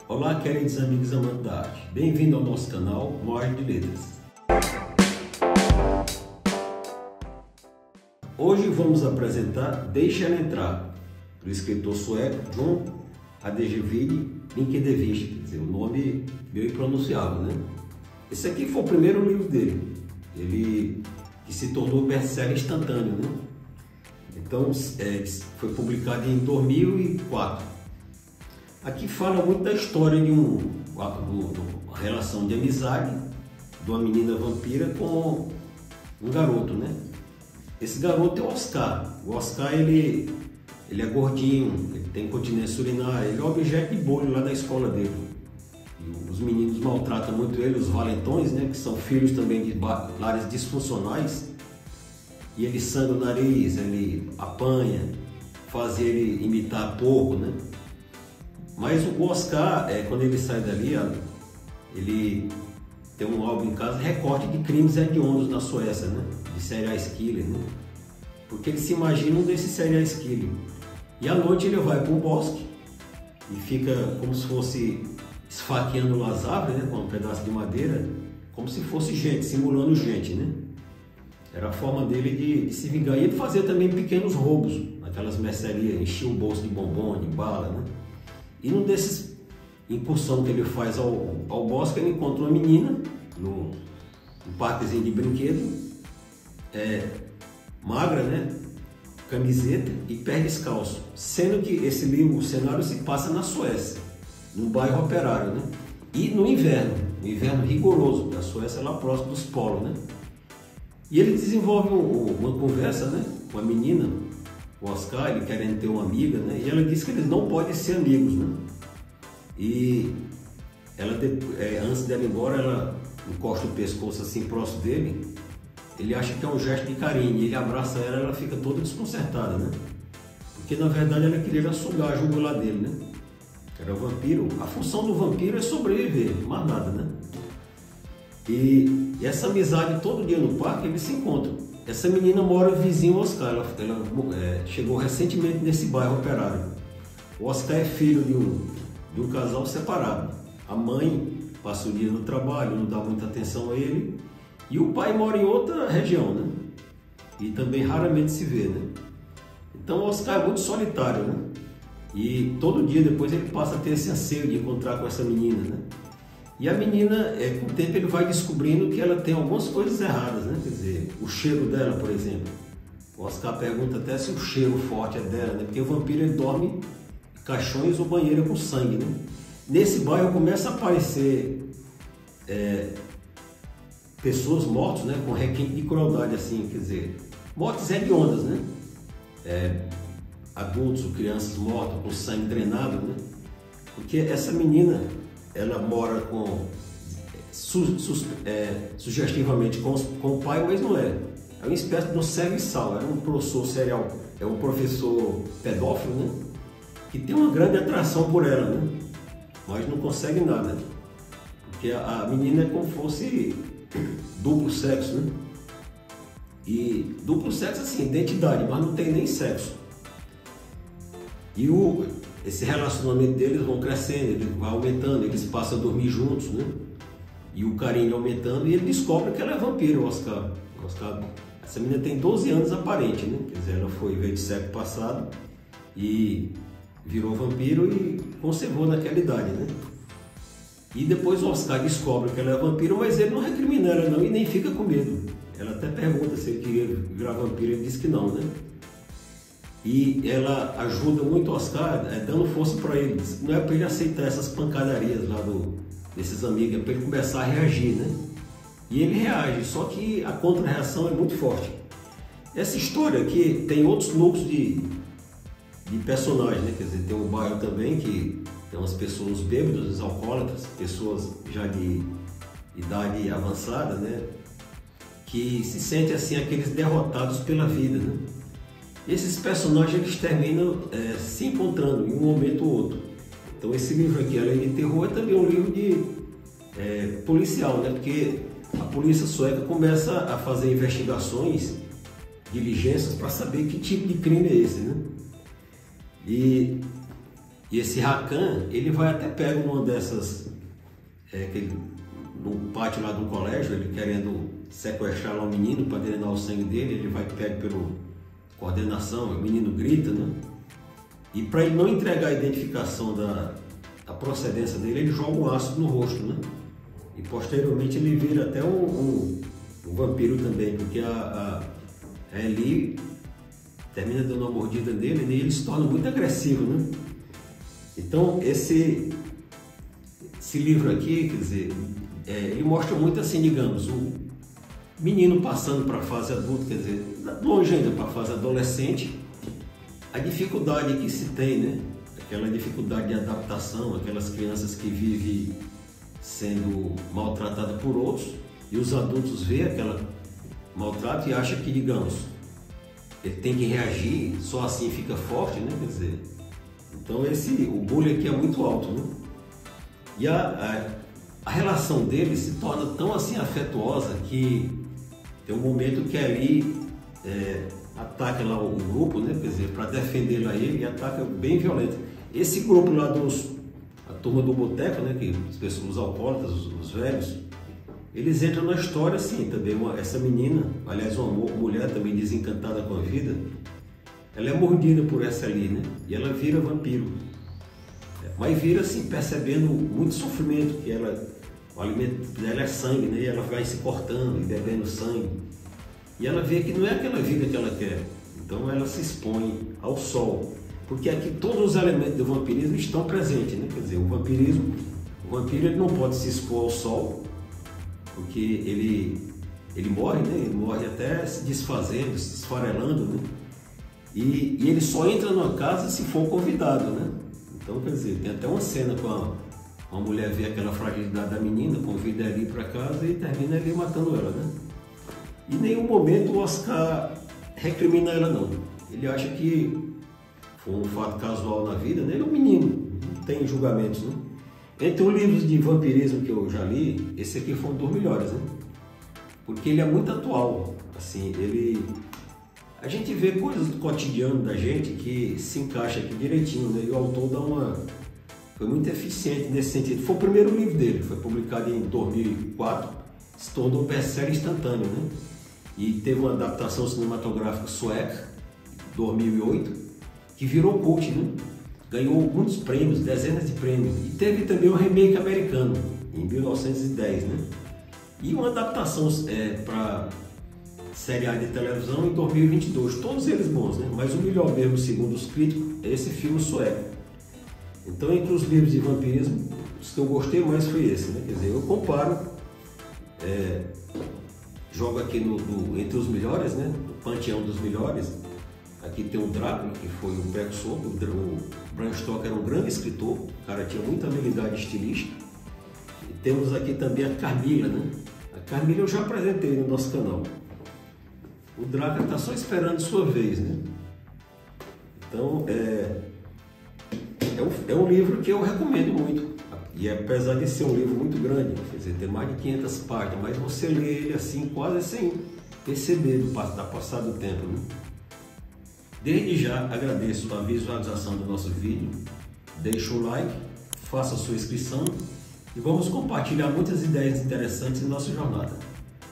Olá, queridos amigos amantes da arte. Bem-vindo ao nosso canal Moagem de Letras. Hoje vamos apresentar Deixe Ela Entrar, do escritor sueco Jon Adegeville Linkedevich, quer dizer, um nome meio impronunciável, né? Esse aqui foi o primeiro livro dele, ele que se tornou best-seller instantâneo, né? Então, foi publicado em 2004. Aqui fala muito da história de uma relação de amizade de uma menina vampira com um garoto, né? Esse garoto é o Oscar. O Oscar, ele é gordinho, ele tem incontinência urinária, ele é objeto de bullying lá da escola dele. E os meninos maltratam muito ele, os valentões, né? Que são filhos também de lares disfuncionais. E ele sangra o nariz, ele apanha, faz ele imitar porco, né? Mas o Oscar, quando ele sai dali, ele tem um álbum em casa, recorte de crimes hediondos na Suécia, né? De serial killer, né? Porque ele se imagina um desses serial killer. E à noite ele vai para um bosque e fica como se fosse esfaqueando as árvores, né? Com um pedaço de madeira, como se fosse gente, simulando gente, né? Era a forma dele de se vingar. E ele fazia também pequenos roubos, naquelas mercearias, enchia o bolso de bombom, de bala, né? E num desses incursão que ele faz ao bosque, ele encontra uma menina no parquezinho de brinquedo, magra, né? Camiseta e pé descalço. Sendo que o cenário se passa na Suécia, num bairro operário, né? E no inverno rigoroso, porque a Suécia é lá próximo dos polos, né? E ele desenvolve uma conversa, né, com a menina, o Oscar, ele querendo ter uma amiga, né? E ela diz que eles não podem ser amigos, né? E ela, antes dela ir embora, ela encosta o pescoço assim próximo dele. Ele acha que é um gesto de carinho, e ele abraça ela, ela fica toda desconcertada, né? Porque na verdade ela queria sugar a jugular dele, né? Era vampiro. A função do vampiro é sobreviver, mais nada, né? E essa amizade, todo dia no parque eles se encontram. Essa menina mora vizinho ao Oscar, ela chegou recentemente nesse bairro operário. O Oscar é filho de um casal separado. A mãe passa o dia no trabalho, não dá muita atenção a ele. E o pai mora em outra região, né? E também raramente se vê, né? Então o Oscar é muito solitário, né? E todo dia depois ele passa a ter esse anseio de encontrar com essa menina, né? E a menina, com o tempo, ele vai descobrindo que ela tem algumas coisas erradas, né? Quer dizer, o cheiro dela, por exemplo. O Oscar pergunta até se o cheiro forte é dela, né? Porque o vampiro, ele dorme em caixões ou banheira com sangue, né? Nesse bairro começa a aparecer pessoas mortas, né? Com requinte de crueldade, assim, quer dizer, mortes hediondas, né? Adultos ou crianças mortas com sangue drenado, né? Porque essa menina, ela mora sugestivamente com o pai, mas não é. É uma espécie de um serviçal, é um professor serial, é um professor pedófilo, né? Que tem uma grande atração por ela, né? Mas não consegue nada. Porque a menina é como se fosse duplo sexo, né? E duplo sexo, assim, identidade, mas não tem nem sexo. E esse relacionamento deles vão crescendo, ele vai aumentando, eles passam a dormir juntos, né? E o carinho aumentando, e ele descobre que ela é vampiro, o Oscar. Essa menina tem 12 anos aparente, né? Quer dizer, ela veio do século passado e virou vampiro e conservou naquela idade, né? E depois o Oscar descobre que ela é vampiro, mas ele não recrimina ela não e nem fica com medo. Ela até pergunta se ele queria virar vampiro, ele diz que não, né? E ela ajuda muito o Oscar, dando força para ele. Não é para ele aceitar essas pancadarias lá desses amigos, é para ele começar a reagir, né? E ele reage, só que a contra-reação é muito forte. Essa história aqui tem outros núcleos de personagens, né? Quer dizer, tem um bairro também que tem umas pessoas bêbadas, alcoólatras, pessoas já de idade avançada, né? Que se sentem assim, aqueles derrotados pela vida, né? Esses personagens, eles terminam se encontrando em um momento ou outro. Então esse livro aqui, além de terror, é também um livro de policial, né? Porque a polícia sueca começa a fazer investigações, diligências, para saber que tipo de crime é esse, né? E E esse Rakan, ele vai até pega uma dessas, no pátio lá do colégio, ele querendo sequestrar lá um menino para drenar o sangue dele, ele vai pega pela coordenação, o menino grita, né? E para ele não entregar a identificação da procedência dele, ele joga um ácido no rosto, né? E posteriormente ele vira até um vampiro também, porque a Ellie termina dando uma mordida nele, né? E ele se torna muito agressivo, né? Então esse livro aqui, quer dizer, ele mostra muito assim, digamos, o menino passando para a fase adulta, quer dizer, longe ainda para a fase adolescente, a dificuldade que se tem, né? Aquela dificuldade de adaptação, aquelas crianças que vivem sendo maltratadas por outros, e os adultos veem aquela maltrato e acham que, digamos, ele tem que reagir, só assim fica forte, né? Quer dizer, então o bullying aqui é muito alto, né? E a relação deles se torna tão assim afetuosa que tem um momento que ali ataca lá o grupo, né? Quer dizer, para defender lá ele, e ataca bem violento. Esse grupo lá a turma do boteco, né? Que as pessoas, os alcoólatras, os velhos, eles entram na história assim também. Essa menina, aliás, uma mulher também desencantada com a vida, ela é mordida por essa ali, né? E ela vira vampiro. Mas vira assim, percebendo muito sofrimento, que o alimento dela é sangue, né? E ela vai se cortando e bebendo sangue. E ela vê que não é aquela vida que ela quer. Então ela se expõe ao sol. Porque aqui todos os elementos do vampirismo estão presentes, né? Quer dizer, o vampiro ele não pode se expor ao sol, porque ele morre, né? Ele morre até se desfazendo, se esfarelando, né? E ele só entra numa casa se for convidado, né? Então, quer dizer, tem até uma cena com uma mulher vê aquela fragilidade da menina, convida ela para casa e termina ali matando ela, né? E em nenhum momento o Oscar recrimina ela, não. Ele acha que foi um fato casual na vida, né? Ele é um menino, não tem julgamentos, né? Entre os livros de vampirismo que eu já li, esse aqui foi um dos melhores, né? Porque ele é muito atual, assim, a gente vê coisas do cotidiano da gente que se encaixa aqui direitinho, né? E o autor foi muito eficiente nesse sentido. Foi o primeiro livro dele, foi publicado em 2004, se tornou um best-seller instantâneo, né? E teve uma adaptação cinematográfica sueca, 2008, que virou cult, né? Ganhou muitos prêmios, dezenas de prêmios. E teve também um remake americano, em 1910, né? E uma adaptação para seriais de televisão em 2022, todos eles bons, né? Mas o melhor mesmo, segundo os críticos, é esse filme sueco. Então, entre os livros de vampirismo, os que eu gostei mais foi esse, né? Quer dizer, eu comparo, jogo aqui entre os melhores, né? O panteão dos melhores. Aqui tem o Drácula, que foi o precursor. O Bram Stoker era um grande escritor, o cara tinha muita habilidade estilística. E temos aqui também a Carmila, né? A Carmila eu já apresentei no nosso canal. O Drácula está só esperando sua vez, né? Então, é um livro que eu recomendo muito. E apesar de ser um livro muito grande, quer dizer, tem mais de 500 páginas, mas você lê ele assim, quase sem perceber da passada do tempo, né? Desde já agradeço a visualização do nosso vídeo, deixe um like, faça a sua inscrição e vamos compartilhar muitas ideias interessantes em nossa jornada.